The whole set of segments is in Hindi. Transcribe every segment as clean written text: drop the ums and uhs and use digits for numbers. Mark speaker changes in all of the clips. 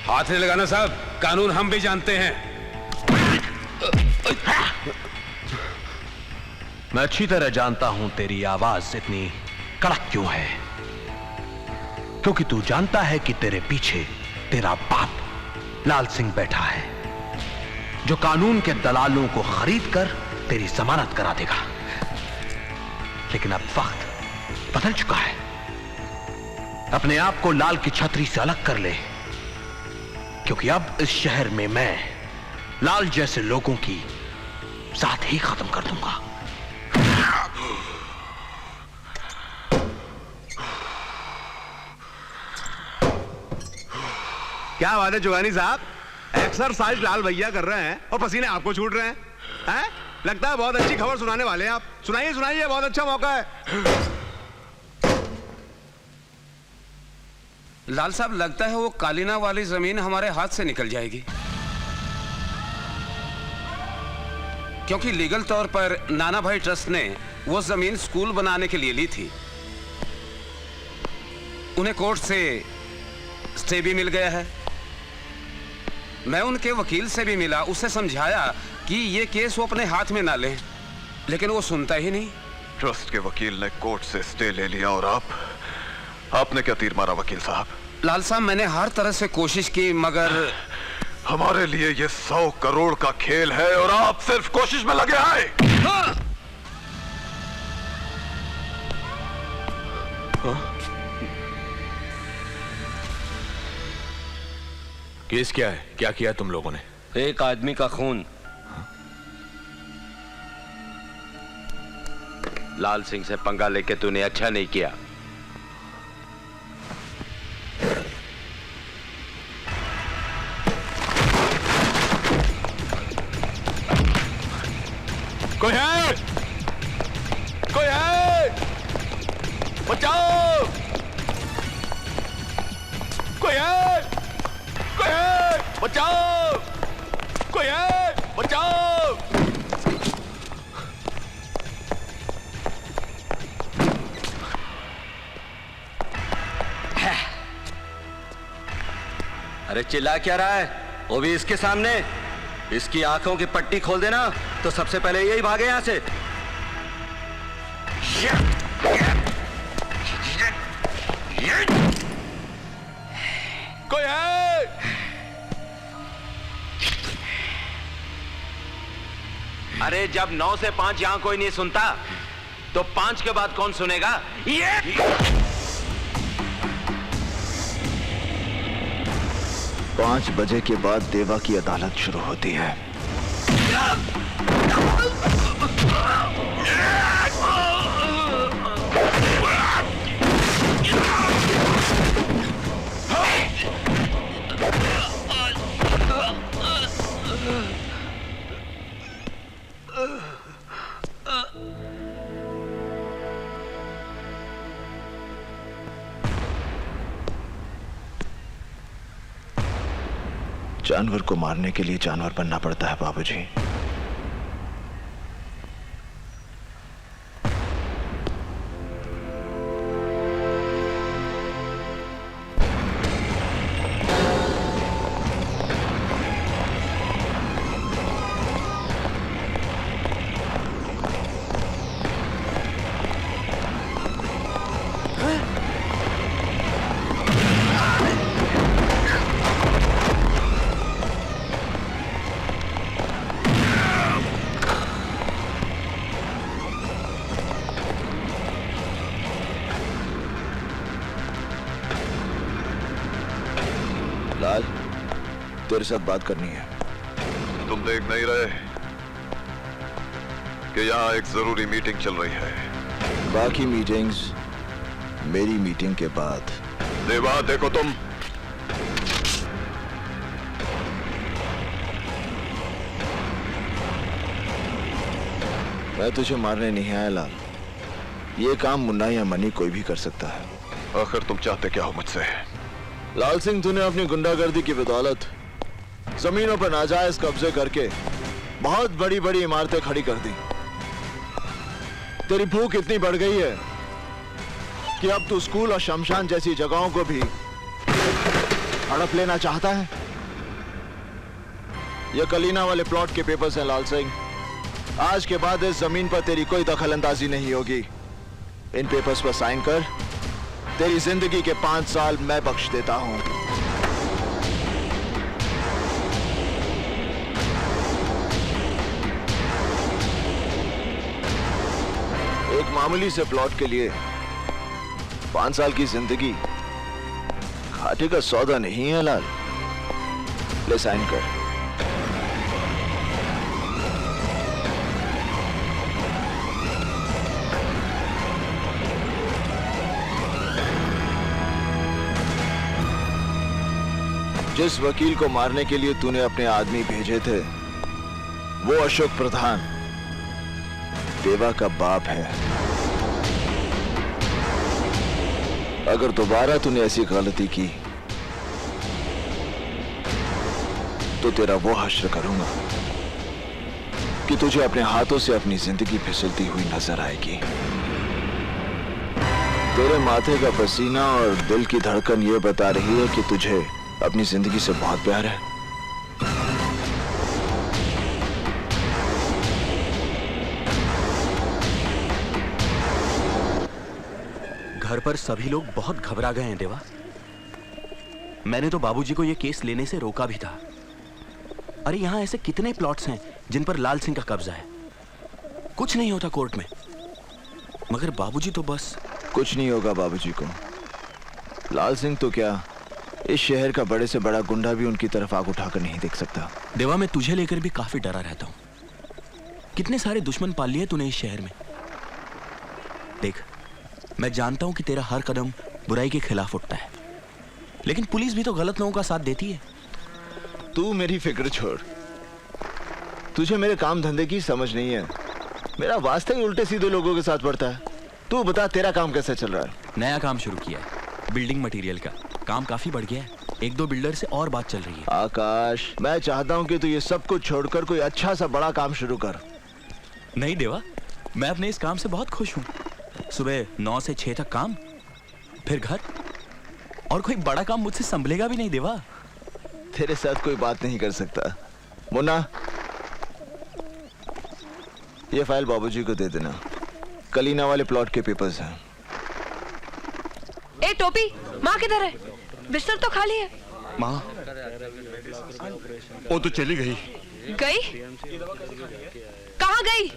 Speaker 1: हाथ नहीं लगाना साहब, कानून हम भी जानते हैं।
Speaker 2: मैं अच्छी तरह जानता हूं तेरी आवाज इतनी कड़क क्यों है, क्योंकि तू जानता है कि तेरे पीछे तेरा बाप लाल सिंह बैठा है, जो कानून के दलालों को खरीद कर तेरी जमानत करा देगा। लेकिन अब वक्त बदल चुका है। अपने आप को लाल की छतरी से अलग कर ले, क्योंकि अब इस शहर में मैं लाल जैसे लोगों की साथ ही खत्म कर दूंगा।
Speaker 3: क्या बात है जुगानी साहब, एक्सरसाइज लाल भैया कर रहे हैं और पसीने आपको छूट रहे हैं? हैं? लगता है बहुत अच्छी खबर सुनाने वाले हैं आप। सुनाइए सुनाइए, बहुत अच्छा मौका है।
Speaker 1: लाल साहब, लगता है वो कालीना वाली जमीन हमारे हाथ से निकल जाएगी, क्योंकि लीगल तौर पर नाना भाई ट्रस्ट ने वो जमीन स्कूल बनाने के लिए ली थी। उन्हें कोर्ट से स्टे भी मिल गया है। मैं उनके वकील से भी मिला, उससे समझाया कि ये केस वो अपने हाथ में ना लें, लेकिन वो सुनता ही नहीं।
Speaker 4: ट्रस्ट के वकील ने कोर्ट से स्टे ले लिया और आपने क्या तीर मारा वकील साहब?
Speaker 1: लाल साहब, मैंने हर तरह से कोशिश की, मगर
Speaker 4: हमारे लिए ये 100 करोड़ का खेल है और आप सिर्फ कोशिश में लगे हैं।
Speaker 1: हाँ।
Speaker 5: केस क्या है? क्या किया तुम लोगों ने?
Speaker 6: एक आदमी का खून। लाल सिंह से पंगा लेके तूने अच्छा नहीं किया।
Speaker 5: कोई है? कोई है? बचाओ! कोई है? कोई है? बचाओ! कोई है? बचाओ!
Speaker 6: अरे चिल्ला क्या रहा है? वो भी इसके सामने। इसकी आंखों की पट्टी खोल देना तो सबसे पहले यही भागे यहां से।
Speaker 5: कोई है?
Speaker 6: अरे जब 9 से 5 यहां कोई नहीं सुनता तो 5 के बाद कौन सुनेगा? ये
Speaker 4: 5 बजे के बाद देवा की अदालत शुरू होती है। जानवर को मारने के लिए जानवर बनना पड़ता है बाबूजी। लाल, तेरे साथ बात करनी है।
Speaker 7: तुम देख नहीं रहे कि यहाँ एक जरूरी मीटिंग चल रही है?
Speaker 4: बाकी मीटिंग्स मेरी मीटिंग के बाद।
Speaker 7: देवा, देखो तुम।
Speaker 4: मैं तुझे मारने नहीं आया लाल। ये काम मुन्ना या मनी कोई भी कर सकता है।
Speaker 7: आखिर तुम चाहते क्या हो मुझसे?
Speaker 4: लाल सिंह, तूने अपनी गुंडागर्दी की बदौलत जमीनों पर नाजायज कब्जे करके बहुत बड़ी बड़ी इमारतें खड़ी कर दी। तेरी भूख इतनी बढ़ गई है कि अब तू स्कूल और शमशान जैसी जगहों को भी हड़प लेना चाहता है। ये कलीना वाले प्लॉट के पेपर्स हैं लाल सिंह। आज के बाद इस जमीन पर तेरी कोई दखल अंदाजी नहीं होगी। इन पेपर्स पर साइन कर, तेरी जिंदगी के 5 साल मैं बख्श देता हूं। एक मामूली से प्लॉट के लिए 5 साल की जिंदगी घाटे का सौदा नहीं है लाल। ले साइन कर। जिस वकील को मारने के लिए तूने अपने आदमी भेजे थे वो अशोक प्रधान देवा का बाप है। अगर दोबारा तूने ऐसी गलती की तो तेरा वो हश्र करूंगा कि तुझे अपने हाथों से अपनी जिंदगी फिसलती हुई नजर आएगी। तेरे माथे का पसीना और दिल की धड़कन ये बता रही है कि तुझे अपनी जिंदगी से बहुत प्यार है।
Speaker 8: घर पर सभी लोग बहुत घबरा गए हैं देवा। मैंने तो बाबूजी को यह केस लेने से रोका भी था। अरे यहां ऐसे कितने प्लॉट्स हैं जिन पर लाल सिंह का कब्जा है। कुछ नहीं होता कोर्ट में, मगर बाबूजी तो बस।
Speaker 4: कुछ नहीं होगा बाबूजी को। लाल सिंह तो क्या, इस शहर का बड़े से बड़ा गुंडा भी उनकी तरफ आग उठाकर नहीं देख सकता।
Speaker 8: देवा, मैं तुझे लेकर भी काफी डरा रहता हूं। कितने सारे दुश्मन पाल लिए तूने इस शहर में। देख, मैं जानता हूं कि तेरा हर कदम बुराई के खिलाफ उठता है, लेकिन पुलिस भी तो गलत लोगों का साथ देती है।
Speaker 4: तू मेरी फिक्र छोड़। तुझे मेरे काम धंधे की समझ नहीं है। मेरा वास्ता ही उल्टे सीधे लोगों के साथ पड़ता है। तू बता, तेरा काम कैसे चल रहा है?
Speaker 8: नया काम शुरू किया है, बिल्डिंग मटेरियल का। काम काफी बढ़ गया है। 1-2 बिल्डर से और बात चल रही है।
Speaker 4: आकाश, मैं चाहता हूं कि तू ये सब कुछ छोड़कर कोई अच्छा सा बड़ा काम शुरू कर।
Speaker 8: नहीं देवा, मैं अपने इस काम से बहुत खुश हूँ। सुबह 9 से 6 तक काम, फिर घर, और कोई बड़ा काम मुझसे संभलेगा भी नहीं देवा।
Speaker 4: तेरे साथ कोई बात नहीं कर सकता। मुन्ना, ये फाइल बाबूजी को दे देना। कलीना वाले प्लॉट के पेपर्स हैं।
Speaker 9: ए टोपी, माँ किधर है? बिस्तर तो खाली है।
Speaker 5: माँ, वो तो चली गई।
Speaker 9: गई? कहाँ गई?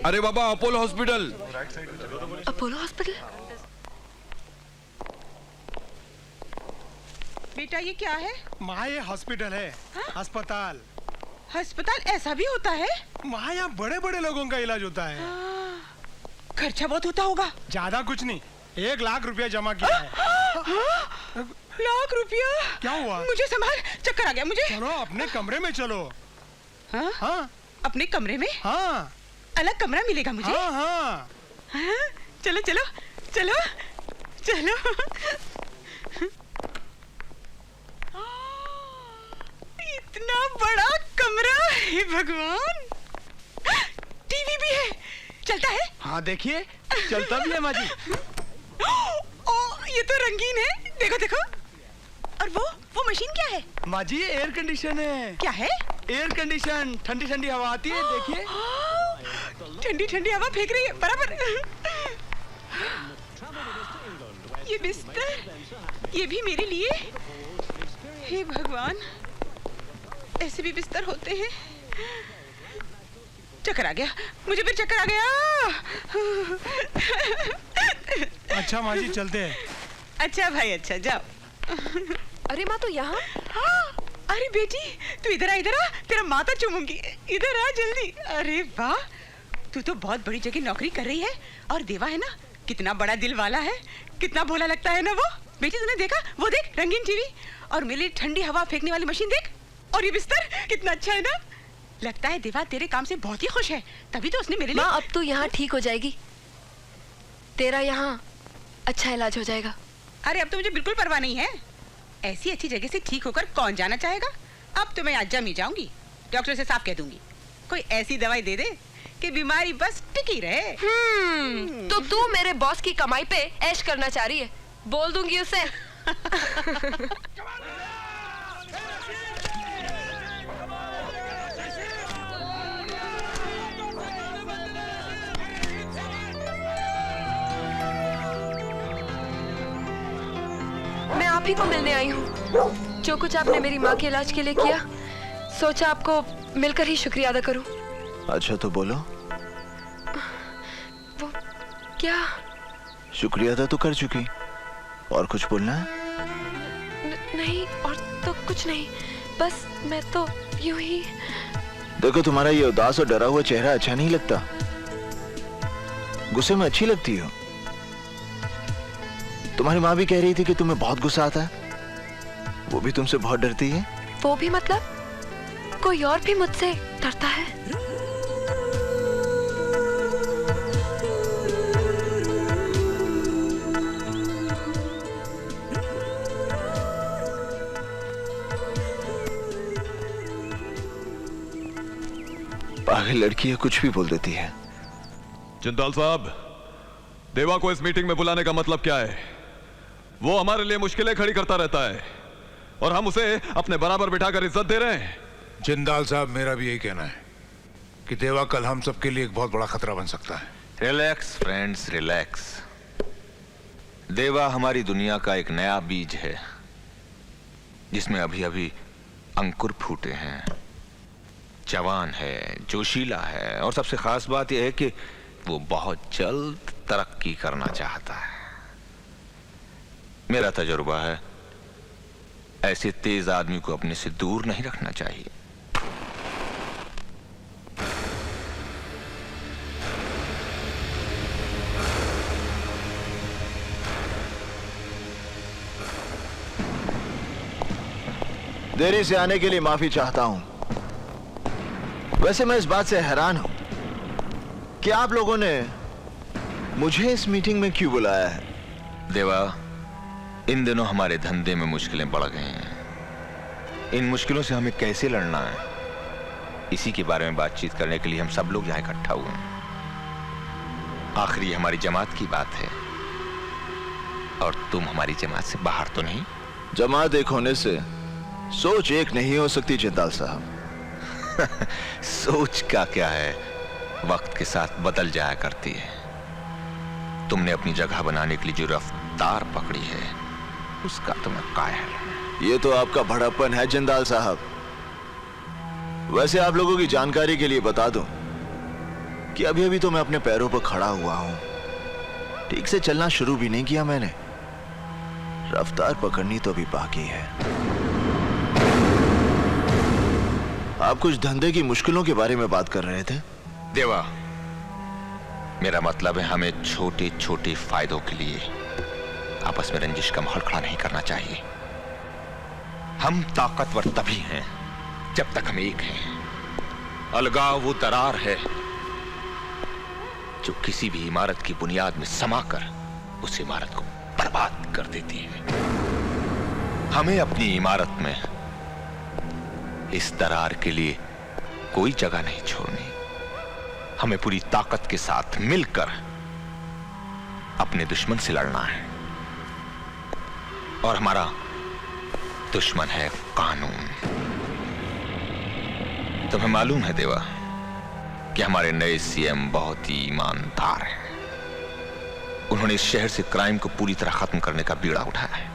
Speaker 5: अरे बाबा, अपोलो हॉस्पिटल।
Speaker 9: Apollo hospital?
Speaker 10: बेटा ये क्या है?
Speaker 11: माँ, ये हॉस्पिटल है। अस्पताल।
Speaker 10: अस्पताल ऐसा भी होता है?
Speaker 11: माँ, यहाँ बड़े बड़े लोगों का इलाज होता है।
Speaker 10: खर्चा बहुत होता होगा।
Speaker 11: ज्यादा कुछ नहीं, 1 लाख रुपया जमा किया है।
Speaker 10: लाख रुपया?
Speaker 11: क्या हुआ?
Speaker 10: मुझे संभाल, चक्कर आ गया मुझे।
Speaker 11: चलो अपने कमरे में चलो।
Speaker 10: हाँ?
Speaker 11: हाँ।
Speaker 10: अपने कमरे में?
Speaker 11: हाँ।
Speaker 10: अलग कमरा मिलेगा मुझे?
Speaker 11: हाँ हाँ।
Speaker 10: हाँ? चलो चलो चलो चलो। इतना बड़ा कमरा है भगवान। टीवी भी है, चलता है?
Speaker 11: हाँ देखिए, चलता भी है माँ जी।
Speaker 10: ओ, ये तो रंगीन है। देखो देखो। और वो मशीन क्या है?
Speaker 11: माँ जी, ये एयर कंडीशन है।
Speaker 10: क्या है?
Speaker 11: Air condition. ठंडी ठंडी हवा आती है, देखिए।
Speaker 10: ठंडी ठंडी हवा फेंक रही है बराबर। ये बिस्तर, ये भी मेरे लिए। हे भगवान, ऐसे भी बिस्तर होते हैं। चक्कर आ गया मुझे, फिर चक्कर आ गया।
Speaker 11: अच्छा माँ जी, चलते हैं।
Speaker 10: अच्छा भाई, अच्छा जाओ।
Speaker 9: अरे माँ, तो यहाँ?
Speaker 10: हाँ, अरे बेटी तू इधर आ, तेरा माथा चूमूंगी। इधर आ जल्दी। अरे वाह, तू तो बहुत बड़ी जगह नौकरी कर रही है। और देवा है ना, कितना बड़ा दिल वाला है, कितना भोला लगता है ना वो। बेटी तूने देखा, वो देख, रंगीन टीवी, और मेरे ठंडी हवा फेंकने वाली मशीन देख, और ये बिस्तर कितना अच्छा है ना। लगता है देवा तेरे काम से बहुत ही खुश है, तभी तो उसने मेरे लिए।
Speaker 9: माँ, अब तू यहाँ ठीक हो जाएगी। तेरा यहाँ अच्छा इलाज हो जाएगा।
Speaker 10: अरे अब तो मुझे बिल्कुल परवाह नहीं है। ऐसी अच्छी जगह से ठीक होकर कौन जाना चाहेगा। अब तो मैं आज जम ही जाऊंगी। डॉक्टर से साफ कह दूंगी, कोई ऐसी दवाई दे दे कि बीमारी बस टिकी रहे।
Speaker 9: तो तू मेरे बॉस की कमाई पे ऐश करना चाह रही है। बोल दूंगी उसे। आप ही को मिलने आई हूँ। जो कुछ आपने मेरी माँ के इलाज के लिए किया, सोचा आपको मिलकर ही शुक्रिया अदा करूँ।
Speaker 4: अच्छा तो बोलो।
Speaker 9: वो क्या?
Speaker 4: शुक्रिया अदा तो कर चुकी, और कुछ बोलना है?
Speaker 9: नहीं, और तो कुछ नहीं, बस मैं तो यूं ही।
Speaker 4: देखो, तुम्हारा ये उदास और डरा हुआ चेहरा अच्छा नहीं लगता। गुस्से में अच्छी लगती हो। तुम्हारी माँ भी कह रही थी कि तुम्हें बहुत गुस्सा आता है, वो भी तुमसे बहुत डरती है।
Speaker 9: वो भी मतलब? कोई और भी मुझसे डरता है?
Speaker 4: पागल लड़की है, कुछ भी बोल देती है।
Speaker 7: जिंदाल साहब, देवा को इस मीटिंग में बुलाने का मतलब क्या है? वो हमारे लिए मुश्किलें खड़ी करता रहता है और हम उसे अपने बराबर बिठाकर इज्जत दे रहे हैं।
Speaker 11: जिंदाल साहब, मेरा भी यही कहना है कि देवा कल हम सबके लिए एक बहुत बड़ा खतरा बन सकता है।
Speaker 6: Relax friends, relax. देवा हमारी दुनिया का एक नया बीज है जिसमें अभी अभी अंकुर फूटे हैं। जवान है, जोशीला है, और सबसे खास बात यह है कि वो बहुत जल्द तरक्की करना चाहता है। मेरा तजुर्बा है, ऐसे तेज आदमी को अपने से दूर नहीं रखना चाहिए।
Speaker 4: देरी से आने के लिए माफी चाहता हूं। वैसे मैं इस बात से हैरान हूं कि आप लोगों ने मुझे इस मीटिंग में क्यों बुलाया है।
Speaker 6: देवा, इन दिनों हमारे धंधे में मुश्किलें बढ़ गई हैं। इन मुश्किलों से हमें कैसे लड़ना है, इसी के बारे में बातचीत करने के लिए हम सब लोग यहां इकट्ठा हुए हैं। आखिरी हमारी जमात की बात है, और तुम हमारी जमात से बाहर तो नहीं?
Speaker 4: जमात एक होने से सोच एक नहीं हो सकती जिंदाल साहब।
Speaker 6: सोच का क्या है, वक्त के साथ बदल जाया करती है। तुमने अपनी जगह बनाने के लिए जो रफ्तार पकड़ी है, उसका तो मैं कायल हूं।
Speaker 4: ये तो आपका भड़प्पन है जिंदाल साहब। वैसे आप लोगों की जानकारी के लिए बता दूं कि अभी अभी तो मैं अपने पैरों पर खड़ा हुआ हूं। ठीक से चलना शुरू भी नहीं किया मैंने। रफ्तार पकड़नी तो अभी बाकी है। आप कुछ धंधे की मुश्किलों के बारे में बात कर रहे थे।
Speaker 6: देवा, मेरा मतलब है हमें छोटे छोटे फायदों के लिए आपस में रंजिश का माहौल खड़ा नहीं करना चाहिए। हम ताकतवर तभी हैं जब तक हम एक हैं। अलगाव वो दरार है जो किसी भी इमारत की बुनियाद में समाकर उस इमारत को बर्बाद कर देती है। हमें अपनी इमारत में इस दरार के लिए कोई जगह नहीं छोड़नी। हमें पूरी ताकत के साथ मिलकर अपने दुश्मन से लड़ना है, और हमारा दुश्मन है कानून। तुम्हें मालूम है देवा कि हमारे नए सीएम बहुत ही ईमानदार हैं। उन्होंने इस शहर से क्राइम को पूरी तरह खत्म करने का बीड़ा उठाया है।